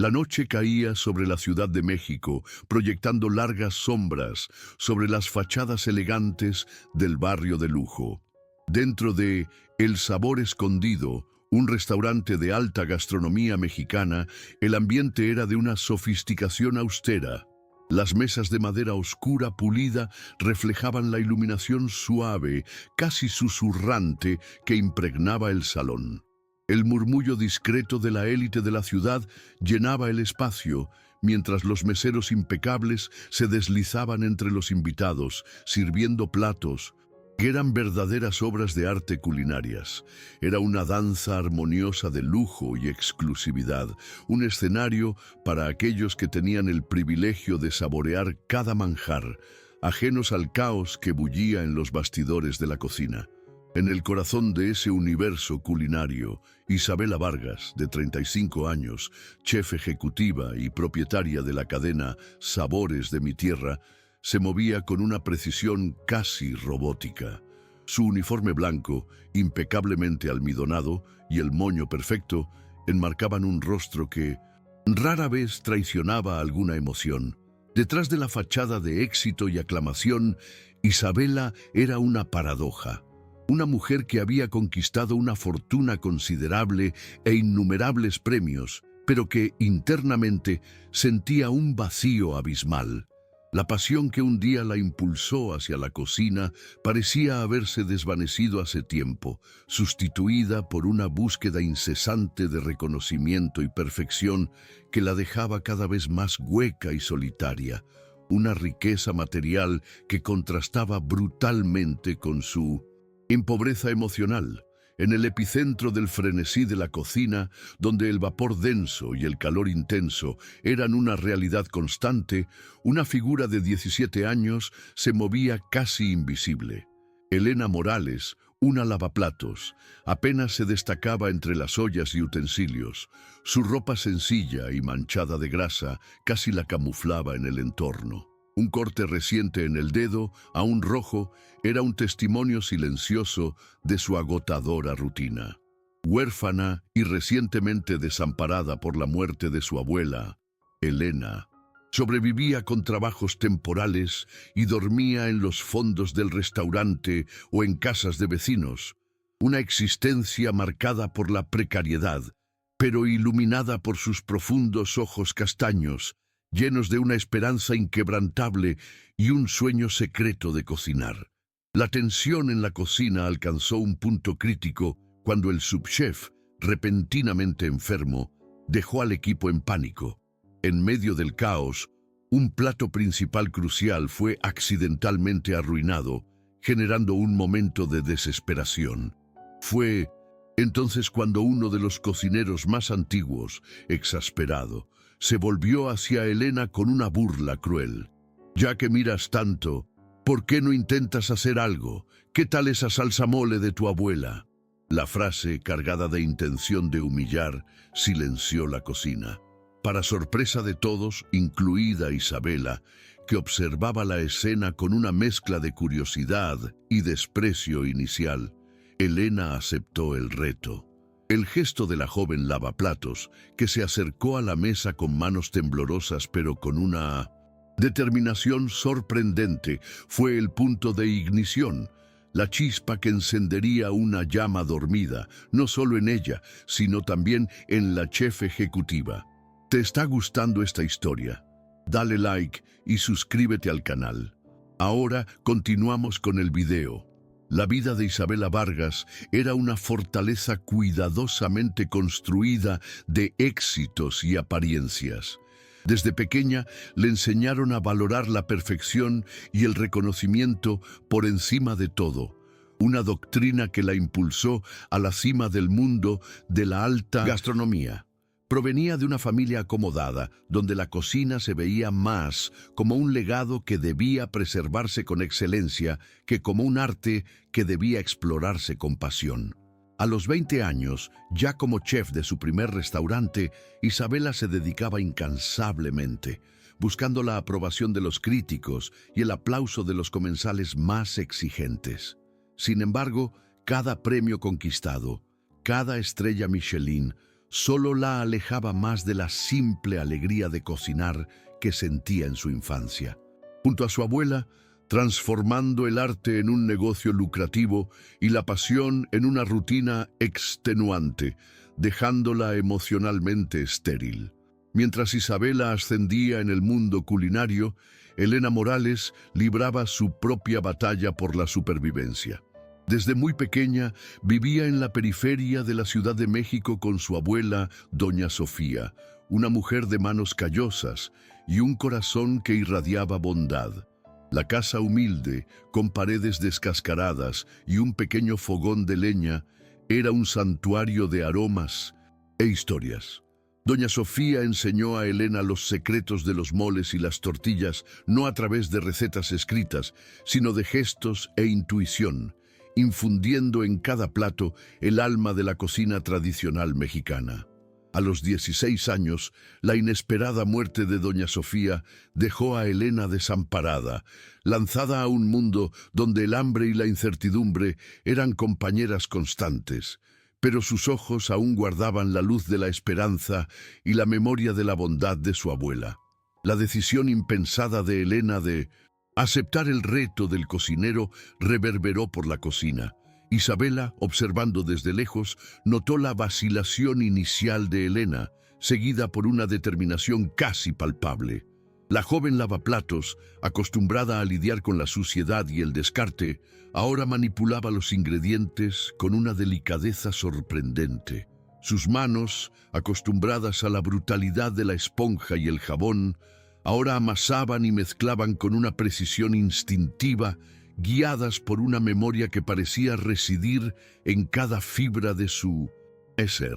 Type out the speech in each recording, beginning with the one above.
La noche caía sobre la Ciudad de México, proyectando largas sombras sobre las fachadas elegantes del barrio de lujo. Dentro de El Sabor Escondido, un restaurante de alta gastronomía mexicana, el ambiente era de una sofisticación austera. Las mesas de madera oscura pulida reflejaban la iluminación suave, casi susurrante, que impregnaba el salón. El murmullo discreto de la élite de la ciudad llenaba el espacio, mientras los meseros impecables se deslizaban entre los invitados, sirviendo platos que eran verdaderas obras de arte culinarias. Era una danza armoniosa de lujo y exclusividad, un escenario para aquellos que tenían el privilegio de saborear cada manjar, ajenos al caos que bullía en los bastidores de la cocina. En el corazón de ese universo culinario, Isabela Vargas, de 35 años, chef ejecutiva y propietaria de la cadena Sabores de mi Tierra, se movía con una precisión casi robótica. Su uniforme blanco, impecablemente almidonado, y el moño perfecto enmarcaban un rostro que rara vez traicionaba alguna emoción. Detrás de la fachada de éxito y aclamación, Isabela era una paradoja. Una mujer que había conquistado una fortuna considerable e innumerables premios, pero que internamente sentía un vacío abismal. La pasión que un día la impulsó hacia la cocina parecía haberse desvanecido hace tiempo, sustituida por una búsqueda incesante de reconocimiento y perfección que la dejaba cada vez más hueca y solitaria, una riqueza material que contrastaba brutalmente con su pobreza emocional. En el epicentro del frenesí de la cocina, donde el vapor denso y el calor intenso eran una realidad constante, una figura de 17 años se movía casi invisible. Elena Morales, una lavaplatos, apenas se destacaba entre las ollas y utensilios. Su ropa sencilla y manchada de grasa casi la camuflaba en el entorno. Un corte reciente en el dedo, aún rojo, era un testimonio silencioso de su agotadora rutina. Huérfana y recientemente desamparada por la muerte de su abuela, Elena sobrevivía con trabajos temporales y dormía en los fondos del restaurante o en casas de vecinos. Una existencia marcada por la precariedad, pero iluminada por sus profundos ojos castaños, llenos de una esperanza inquebrantable y un sueño secreto de cocinar. La tensión en la cocina alcanzó un punto crítico cuando el subchef, repentinamente enfermo, dejó al equipo en pánico. En medio del caos, un plato principal crucial fue accidentalmente arruinado, generando un momento de desesperación. Fue entonces cuando uno de los cocineros más antiguos, exasperado, se volvió hacia Elena con una burla cruel. «Ya que miras tanto, ¿por qué no intentas hacer algo? ¿Qué tal esa salsa mole de tu abuela?» La frase, cargada de intención de humillar, silenció la cocina. Para sorpresa de todos, incluida Isabela, que observaba la escena con una mezcla de curiosidad y desprecio inicial, Elena aceptó el reto. El gesto de la joven lavaplatos, que se acercó a la mesa con manos temblorosas pero con una determinación sorprendente, fue el punto de ignición, la chispa que encendería una llama dormida, no solo en ella, sino también en la chef ejecutiva. ¿Te está gustando esta historia? Dale like y suscríbete al canal. Ahora continuamos con el video. La vida de Isabela Vargas era una fortaleza cuidadosamente construida de éxitos y apariencias. Desde pequeña le enseñaron a valorar la perfección y el reconocimiento por encima de todo, una doctrina que la impulsó a la cima del mundo de la alta gastronomía. Provenía de una familia acomodada, donde la cocina se veía más como un legado que debía preservarse con excelencia que como un arte que debía explorarse con pasión. A los 20 años, ya como chef de su primer restaurante, Isabela se dedicaba incansablemente, buscando la aprobación de los críticos y el aplauso de los comensales más exigentes. Sin embargo, cada premio conquistado, cada estrella Michelin, solo la alejaba más de la simple alegría de cocinar que sentía en su infancia. Junto a su abuela, transformando el arte en un negocio lucrativo y la pasión en una rutina extenuante, dejándola emocionalmente estéril. Mientras Isabela ascendía en el mundo culinario, Elena Morales libraba su propia batalla por la supervivencia. Desde muy pequeña vivía en la periferia de la Ciudad de México con su abuela, doña Sofía, una mujer de manos callosas y un corazón que irradiaba bondad. La casa humilde, con paredes descascaradas y un pequeño fogón de leña, era un santuario de aromas e historias. Doña Sofía enseñó a Elena los secretos de los moles y las tortillas, no a través de recetas escritas, sino de gestos e intuición, infundiendo en cada plato el alma de la cocina tradicional mexicana. A los 16 años, la inesperada muerte de doña Sofía dejó a Elena desamparada, lanzada a un mundo donde el hambre y la incertidumbre eran compañeras constantes, pero sus ojos aún guardaban la luz de la esperanza y la memoria de la bondad de su abuela. La decisión impensada de Elena de aceptar el reto del cocinero reverberó por la cocina. Isabela, observando desde lejos, notó la vacilación inicial de Elena, seguida por una determinación casi palpable. La joven lavaplatos, acostumbrada a lidiar con la suciedad y el descarte, ahora manipulaba los ingredientes con una delicadeza sorprendente. Sus manos, acostumbradas a la brutalidad de la esponja y el jabón, ahora amasaban y mezclaban con una precisión instintiva, guiadas por una memoria que parecía residir en cada fibra de su ser.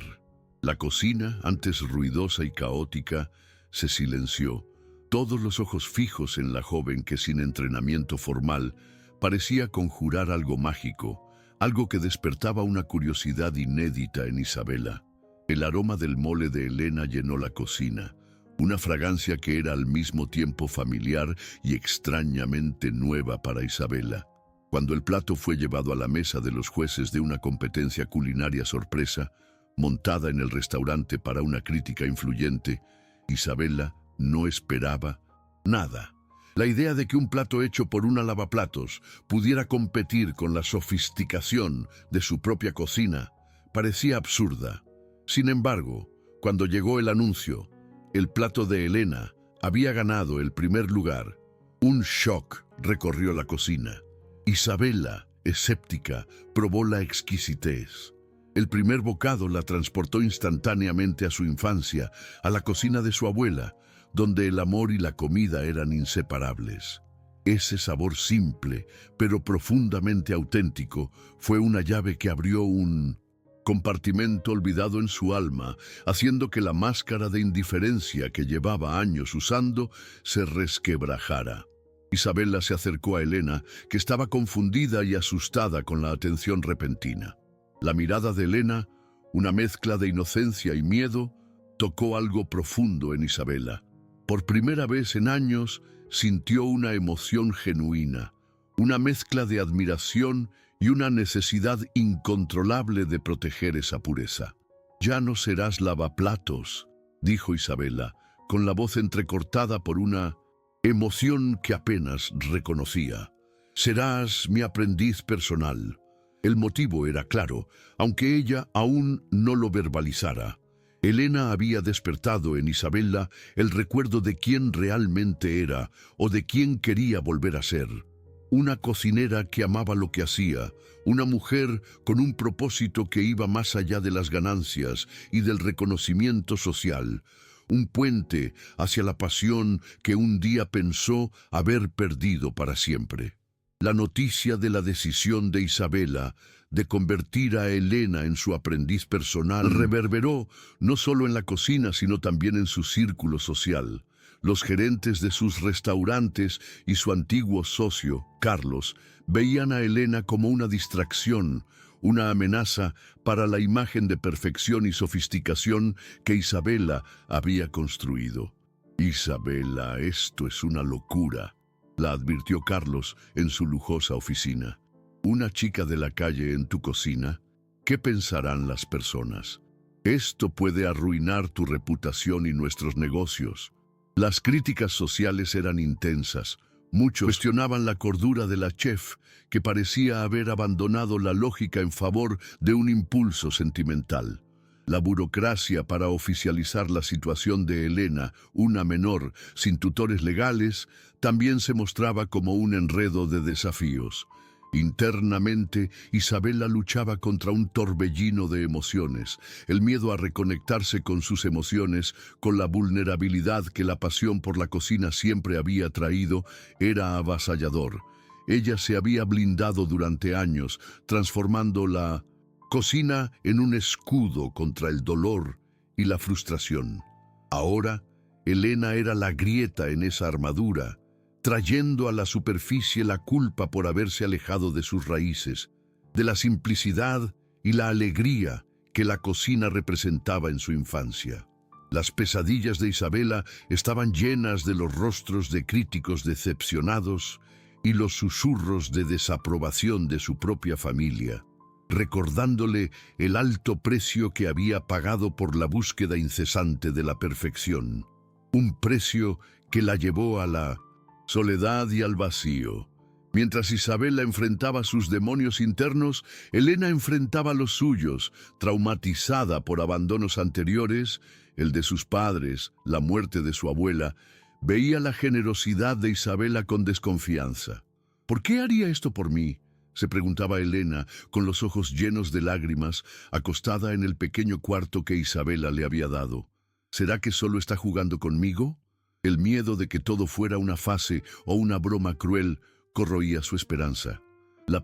La cocina, antes ruidosa y caótica, se silenció. Todos los ojos fijos en la joven que sin entrenamiento formal parecía conjurar algo mágico, algo que despertaba una curiosidad inédita en Isabela. El aroma del mole de Elena llenó la cocina, una fragancia que era al mismo tiempo familiar y extrañamente nueva para Isabela. Cuando el plato fue llevado a la mesa de los jueces de una competencia culinaria sorpresa, montada en el restaurante para una crítica influyente, Isabela no esperaba nada. La idea de que un plato hecho por una lavaplatos pudiera competir con la sofisticación de su propia cocina parecía absurda. Sin embargo, cuando llegó el anuncio, el plato de Elena había ganado el primer lugar. Un shock recorrió la cocina. Isabela, escéptica, probó la exquisitez. El primer bocado la transportó instantáneamente a su infancia, a la cocina de su abuela, donde el amor y la comida eran inseparables. Ese sabor simple, pero profundamente auténtico, fue una llave que abrió un compartimento olvidado en su alma, haciendo que la máscara de indiferencia que llevaba años usando se resquebrajara. Isabela se acercó a Elena, que estaba confundida y asustada con la atención repentina. La mirada de Elena, una mezcla de inocencia y miedo, tocó algo profundo en Isabela. Por primera vez en años sintió una emoción genuina, una mezcla de admiración y una necesidad incontrolable de proteger esa pureza. «Ya no serás lavaplatos», dijo Isabela, con la voz entrecortada por una emoción que apenas reconocía. «Serás mi aprendiz personal». El motivo era claro, aunque ella aún no lo verbalizara. Elena había despertado en Isabela el recuerdo de quién realmente era o de quién quería volver a ser. Una cocinera que amaba lo que hacía, una mujer con un propósito que iba más allá de las ganancias y del reconocimiento social, un puente hacia la pasión que un día pensó haber perdido para siempre. La noticia de la decisión de Isabela de convertir a Elena en su aprendiz personal reverberó no solo en la cocina, sino también en su círculo social. Los gerentes de sus restaurantes y su antiguo socio, Carlos, veían a Elena como una distracción, una amenaza para la imagen de perfección y sofisticación que Isabela había construido. «Isabela, esto es una locura», la advirtió Carlos en su lujosa oficina. «Una chica de la calle en tu cocina, ¿qué pensarán las personas?» Esto puede arruinar tu reputación y nuestros negocios. Las críticas sociales eran intensas. Muchos cuestionaban la cordura de la chef, que parecía haber abandonado la lógica en favor de un impulso sentimental. La burocracia para oficializar la situación de Elena, una menor, sin tutores legales, también se mostraba como un enredo de desafíos. Internamente, Isabela luchaba contra un torbellino de emociones, el miedo a reconectarse con sus emociones, con la vulnerabilidad que la pasión por la cocina siempre había traído, era avasallador. Ella se había blindado durante años, transformando la cocina en un escudo contra el dolor y la frustración. Ahora, Elena era la grieta en esa armadura, trayendo a la superficie la culpa por haberse alejado de sus raíces, de la simplicidad y la alegría que la cocina representaba en su infancia. Las pesadillas de Isabela estaban llenas de los rostros de críticos decepcionados y los susurros de desaprobación de su propia familia, recordándole el alto precio que había pagado por la búsqueda incesante de la perfección. Un precio que la llevó a la soledad y al vacío. Mientras Isabela enfrentaba sus demonios internos, Elena enfrentaba los suyos, traumatizada por abandonos anteriores, el de sus padres, la muerte de su abuela. Veía la generosidad de Isabela con desconfianza. ¿Por qué haría esto por mí?, se preguntaba Elena, con los ojos llenos de lágrimas, acostada en el pequeño cuarto que Isabela le había dado. ¿Será que solo está jugando conmigo? El miedo de que todo fuera una fase o una broma cruel corroía su esperanza. La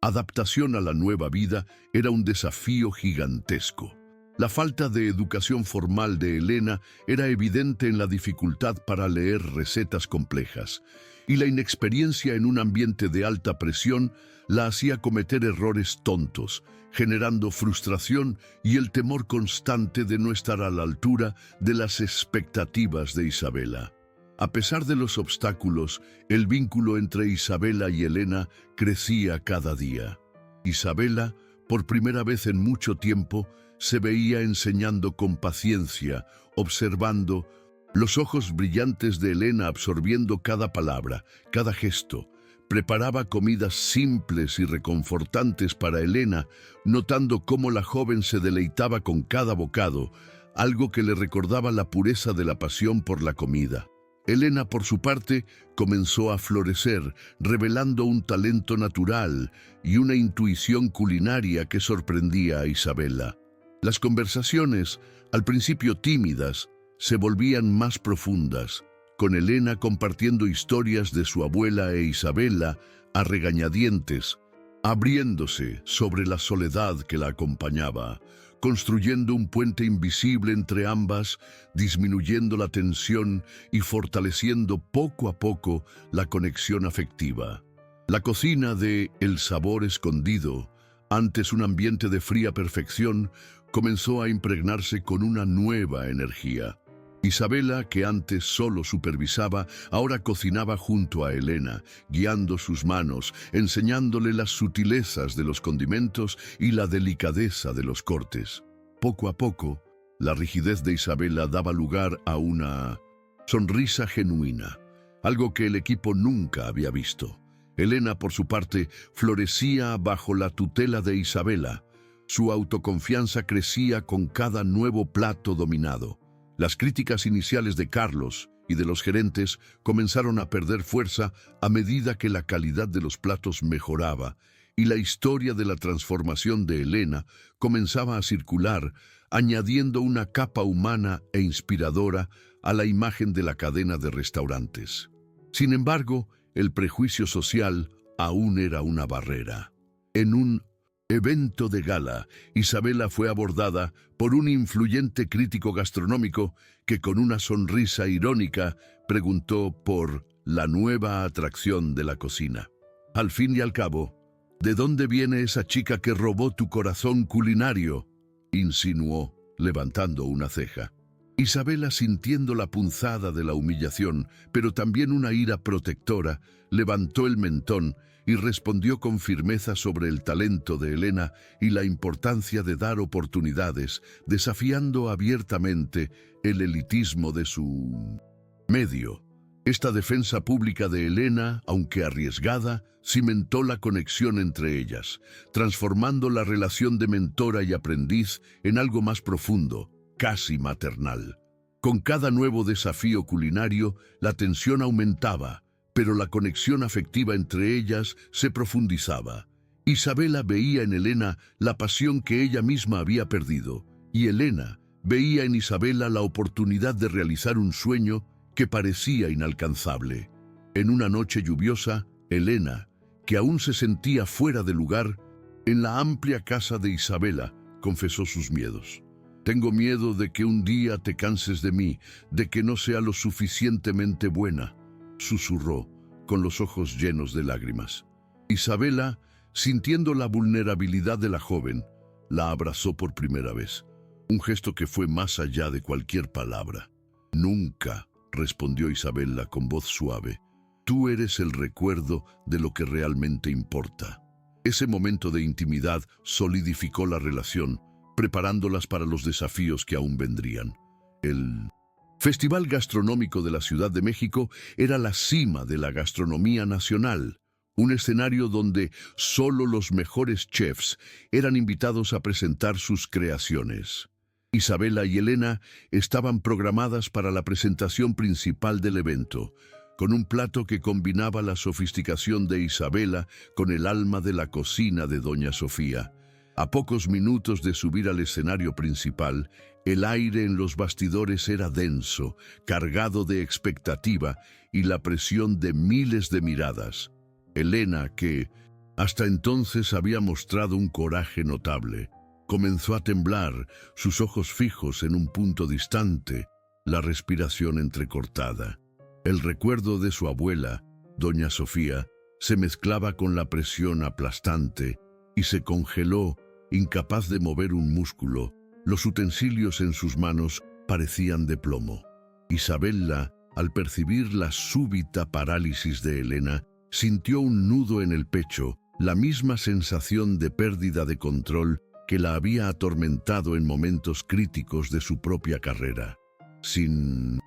adaptación a la nueva vida era un desafío gigantesco. La falta de educación formal de Elena era evidente en la dificultad para leer recetas complejas, y la inexperiencia en un ambiente de alta presión la hacía cometer errores tontos, generando frustración y el temor constante de no estar a la altura de las expectativas de Isabela. A pesar de los obstáculos, el vínculo entre Isabela y Elena crecía cada día. Isabela, por primera vez en mucho tiempo, se veía enseñando con paciencia, observando los ojos brillantes de Elena, absorbiendo cada palabra, cada gesto. Preparaba comidas simples y reconfortantes para Elena, notando cómo la joven se deleitaba con cada bocado, algo que le recordaba la pureza de la pasión por la comida. Elena, por su parte, comenzó a florecer, revelando un talento natural y una intuición culinaria que sorprendía a Isabela. Las conversaciones, al principio tímidas, se volvían más profundas, con Elena compartiendo historias de su abuela e Isabela a regañadientes, abriéndose sobre la soledad que la acompañaba, construyendo un puente invisible entre ambas, disminuyendo la tensión y fortaleciendo poco a poco la conexión afectiva. La cocina de El Sabor Escondido, antes un ambiente de fría perfección, comenzó a impregnarse con una nueva energía. Isabela, que antes solo supervisaba, ahora cocinaba junto a Elena, guiando sus manos, enseñándole las sutilezas de los condimentos y la delicadeza de los cortes. Poco a poco, la rigidez de Isabela daba lugar a una sonrisa genuina, algo que el equipo nunca había visto. Elena, por su parte, florecía bajo la tutela de Isabela. Su autoconfianza crecía con cada nuevo plato dominado. Las críticas iniciales de Carlos y de los gerentes comenzaron a perder fuerza a medida que la calidad de los platos mejoraba y la historia de la transformación de Elena comenzaba a circular, añadiendo una capa humana e inspiradora a la imagen de la cadena de restaurantes. Sin embargo, el prejuicio social aún era una barrera. En un evento de gala, Isabela fue abordada por un influyente crítico gastronómico que con una sonrisa irónica preguntó por la nueva atracción de la cocina. Al fin y al cabo, ¿de dónde viene esa chica que robó tu corazón culinario?, insinuó, levantando una ceja. Isabela, sintiendo la punzada de la humillación, pero también una ira protectora, levantó el mentón, y respondió con firmeza sobre el talento de Elena y la importancia de dar oportunidades, desafiando abiertamente el elitismo de su medio. Esta defensa pública de Elena, aunque arriesgada, cimentó la conexión entre ellas, transformando la relación de mentora y aprendiz en algo más profundo, casi maternal. Con cada nuevo desafío culinario, la tensión aumentaba, pero la conexión afectiva entre ellas se profundizaba. Isabela veía en Elena la pasión que ella misma había perdido, y Elena veía en Isabela la oportunidad de realizar un sueño que parecía inalcanzable. En una noche lluviosa, Elena, que aún se sentía fuera de lugar, en la amplia casa de Isabela, confesó sus miedos. «Tengo miedo de que un día te canses de mí, de que no sea lo suficientemente buena», susurró, con los ojos llenos de lágrimas. Isabela, sintiendo la vulnerabilidad de la joven, la abrazó por primera vez, un gesto que fue más allá de cualquier palabra. «Nunca», respondió Isabela con voz suave, «tú eres el recuerdo de lo que realmente importa». Ese momento de intimidad solidificó la relación, preparándolas para los desafíos que aún vendrían. El Festival Gastronómico de la Ciudad de México era la cima de la gastronomía nacional, un escenario donde solo los mejores chefs eran invitados a presentar sus creaciones. Isabela y Elena estaban programadas para la presentación principal del evento, con un plato que combinaba la sofisticación de Isabela con el alma de la cocina de Doña Sofía. A pocos minutos de subir al escenario principal, el aire en los bastidores era denso, cargado de expectativa y la presión de miles de miradas. Elena, que hasta entonces había mostrado un coraje notable, comenzó a temblar, sus ojos fijos en un punto distante, la respiración entrecortada. El recuerdo de su abuela, Doña Sofía, se mezclaba con la presión aplastante y se congeló, incapaz de mover un músculo. Los utensilios en sus manos parecían de plomo. Isabela, al percibir la súbita parálisis de Elena, sintió un nudo en el pecho, la misma sensación de pérdida de control que la había atormentado en momentos críticos de su propia carrera. Sin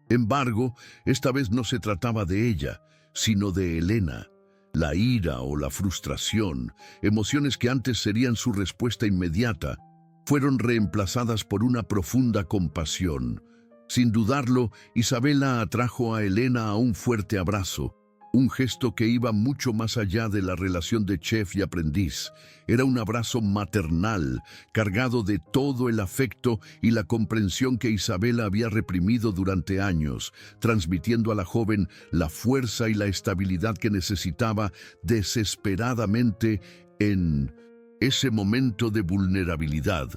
embargo, esta vez no se trataba de ella, sino de Elena. La ira o la frustración, emociones que antes serían su respuesta inmediata, fueron reemplazadas por una profunda compasión. Sin dudarlo, Isabela atrajo a Elena a un fuerte abrazo, un gesto que iba mucho más allá de la relación de chef y aprendiz. Era un abrazo maternal, cargado de todo el afecto y la comprensión que Isabela había reprimido durante años, transmitiendo a la joven la fuerza y la estabilidad que necesitaba desesperadamente en ese momento de vulnerabilidad,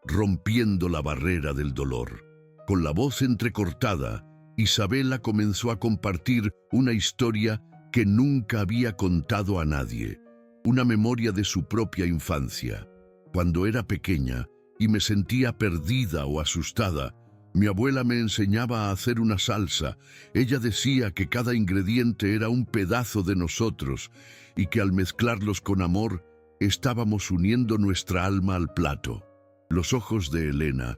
rompiendo la barrera del dolor. Con la voz entrecortada, Isabela comenzó a compartir una historia que nunca había contado a nadie, una memoria de su propia infancia. Cuando era pequeña y me sentía perdida o asustada, mi abuela me enseñaba a hacer una salsa. Ella decía que cada ingrediente era un pedazo de nosotros y que al mezclarlos con amor, estábamos uniendo nuestra alma al plato. Los ojos de Elena,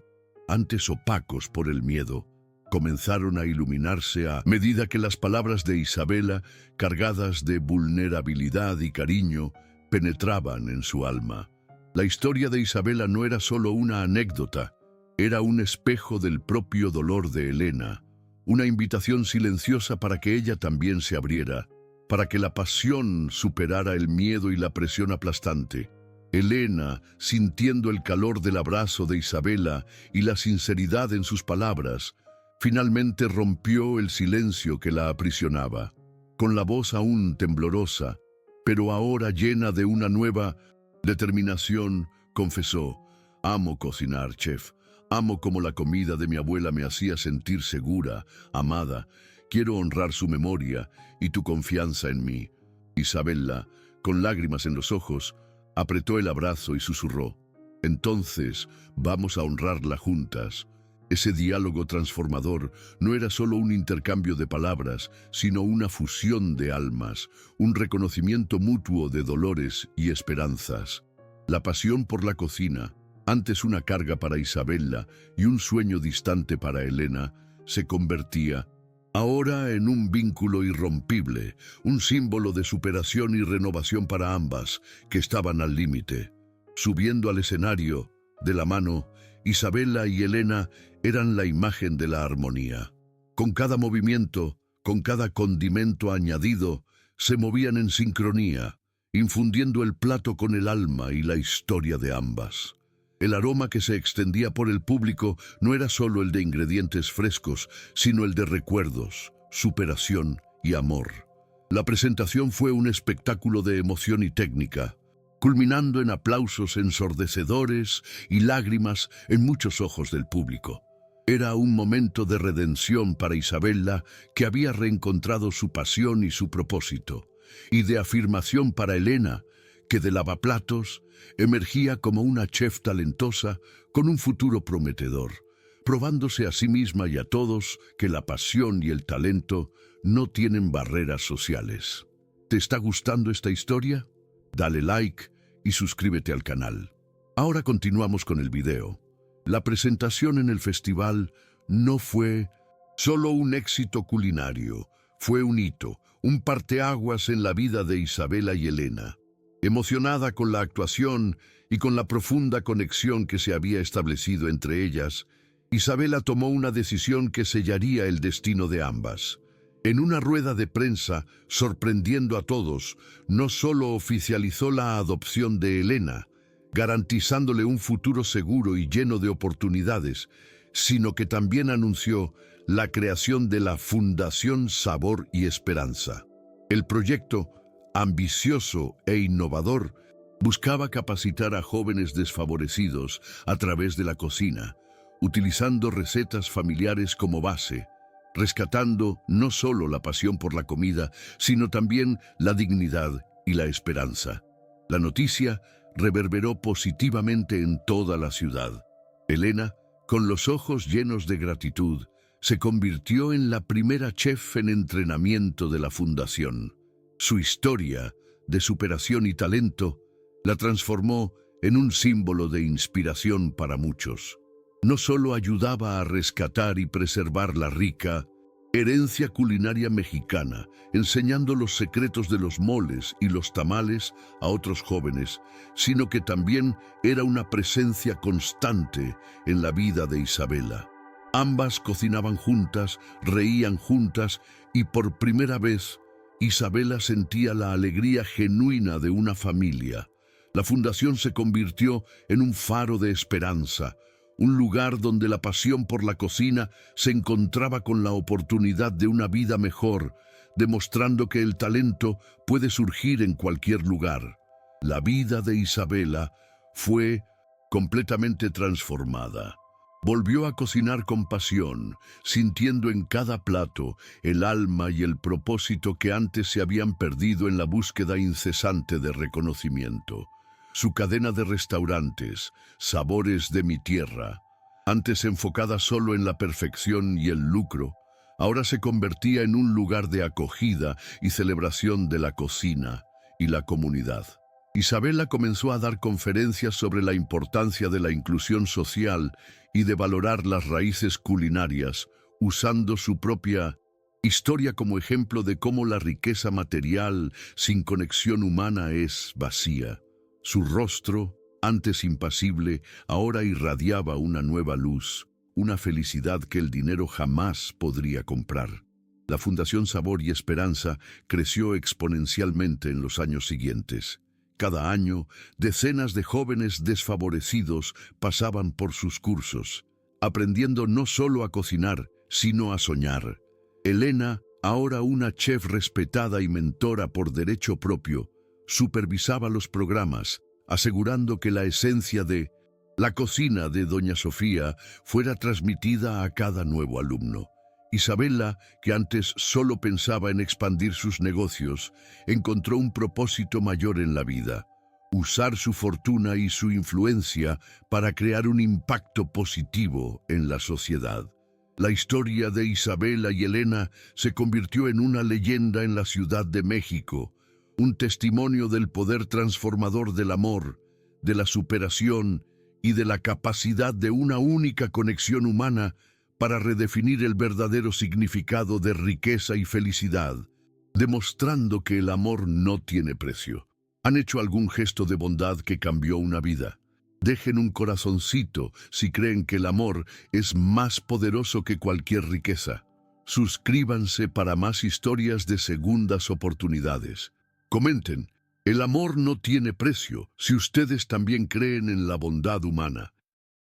antes opacos por el miedo, comenzaron a iluminarse a medida que las palabras de Isabela, cargadas de vulnerabilidad y cariño, penetraban en su alma. La historia de Isabela no era solo una anécdota, era un espejo del propio dolor de Elena, una invitación silenciosa para que ella también se abriera, para que la pasión superara el miedo y la presión aplastante. Elena, sintiendo el calor del abrazo de Isabela y la sinceridad en sus palabras, finalmente rompió el silencio que la aprisionaba. Con la voz aún temblorosa, pero ahora llena de una nueva determinación, confesó: «Amo cocinar, chef. Amo como la comida de mi abuela me hacía sentir segura, amada. Quiero honrar su memoria y tu confianza en mí». Isabela, con lágrimas en los ojos, apretó el abrazo y susurró: «Entonces, vamos a honrarla juntas». Ese diálogo transformador no era solo un intercambio de palabras, sino una fusión de almas, un reconocimiento mutuo de dolores y esperanzas. La pasión por la cocina, antes una carga para Isabela y un sueño distante para Elena, se convertía ahora en un vínculo irrompible, un símbolo de superación y renovación para ambas, que estaban al límite. Subiendo al escenario, de la mano, Isabela y Elena eran la imagen de la armonía. Con cada movimiento, con cada condimento añadido, se movían en sincronía, infundiendo el plato con el alma y la historia de ambas. El aroma que se extendía por el público no era solo el de ingredientes frescos, sino el de recuerdos, superación y amor. La presentación fue un espectáculo de emoción y técnica, culminando en aplausos ensordecedores y lágrimas en muchos ojos del público. Era un momento de redención para Isabela, que había reencontrado su pasión y su propósito, y de afirmación para Elena, que de lavaplatos emergía como una chef talentosa con un futuro prometedor, probándose a sí misma y a todos que la pasión y el talento no tienen barreras sociales. ¿Te está gustando esta historia? Dale like y suscríbete al canal. Ahora continuamos con el video. La presentación en el festival no fue solo un éxito culinario, fue un hito, un parteaguas en la vida de Isabela y Elena. Emocionada con la actuación y con la profunda conexión que se había establecido entre ellas, Isabela tomó una decisión que sellaría el destino de ambas. En una rueda de prensa, sorprendiendo a todos, no solo oficializó la adopción de Elena, garantizándole un futuro seguro y lleno de oportunidades, sino que también anunció la creación de la Fundación Sabor y Esperanza. El proyecto, ambicioso e innovador, buscaba capacitar a jóvenes desfavorecidos a través de la cocina, utilizando recetas familiares como base, rescatando no solo la pasión por la comida, sino también la dignidad y la esperanza. La noticia reverberó positivamente en toda la ciudad. Elena, con los ojos llenos de gratitud, se convirtió en la primera chef en entrenamiento de la fundación. Su historia de superación y talento la transformó en un símbolo de inspiración para muchos. No solo ayudaba a rescatar y preservar la rica herencia culinaria mexicana, enseñando los secretos de los moles y los tamales a otros jóvenes, sino que también era una presencia constante en la vida de Isabela. Ambas cocinaban juntas, reían juntas y por primera vez Isabela sentía la alegría genuina de una familia. La fundación se convirtió en un faro de esperanza, un lugar donde la pasión por la cocina se encontraba con la oportunidad de una vida mejor, demostrando que el talento puede surgir en cualquier lugar. La vida de Isabela fue completamente transformada. Volvió a cocinar con pasión, sintiendo en cada plato el alma y el propósito que antes se habían perdido en la búsqueda incesante de reconocimiento. Su cadena de restaurantes, Sabores de mi Tierra, antes enfocada solo en la perfección y el lucro, ahora se convertía en un lugar de acogida y celebración de la cocina y la comunidad. Isabela comenzó a dar conferencias sobre la importancia de la inclusión social y de valorar las raíces culinarias, usando su propia historia como ejemplo de cómo la riqueza material sin conexión humana es vacía. Su rostro, antes impasible, ahora irradiaba una nueva luz, una felicidad que el dinero jamás podría comprar. La Fundación Sabor y Esperanza creció exponencialmente en los años siguientes. Cada año, decenas de jóvenes desfavorecidos pasaban por sus cursos, aprendiendo no solo a cocinar, sino a soñar. Elena, ahora una chef respetada y mentora por derecho propio, supervisaba los programas, asegurando que la esencia de la cocina de Doña Sofía fuera transmitida a cada nuevo alumno. Isabela, que antes solo pensaba en expandir sus negocios, encontró un propósito mayor en la vida, usar su fortuna y su influencia para crear un impacto positivo en la sociedad. La historia de Isabela y Elena se convirtió en una leyenda en la Ciudad de México, un testimonio del poder transformador del amor, de la superación y de la capacidad de una única conexión humana para redefinir el verdadero significado de riqueza y felicidad, demostrando que el amor no tiene precio. ¿Han hecho algún gesto de bondad que cambió una vida? Dejen un corazoncito si creen que el amor es más poderoso que cualquier riqueza. Suscríbanse para más historias de segundas oportunidades. Comenten, el amor no tiene precio si ustedes también creen en la bondad humana.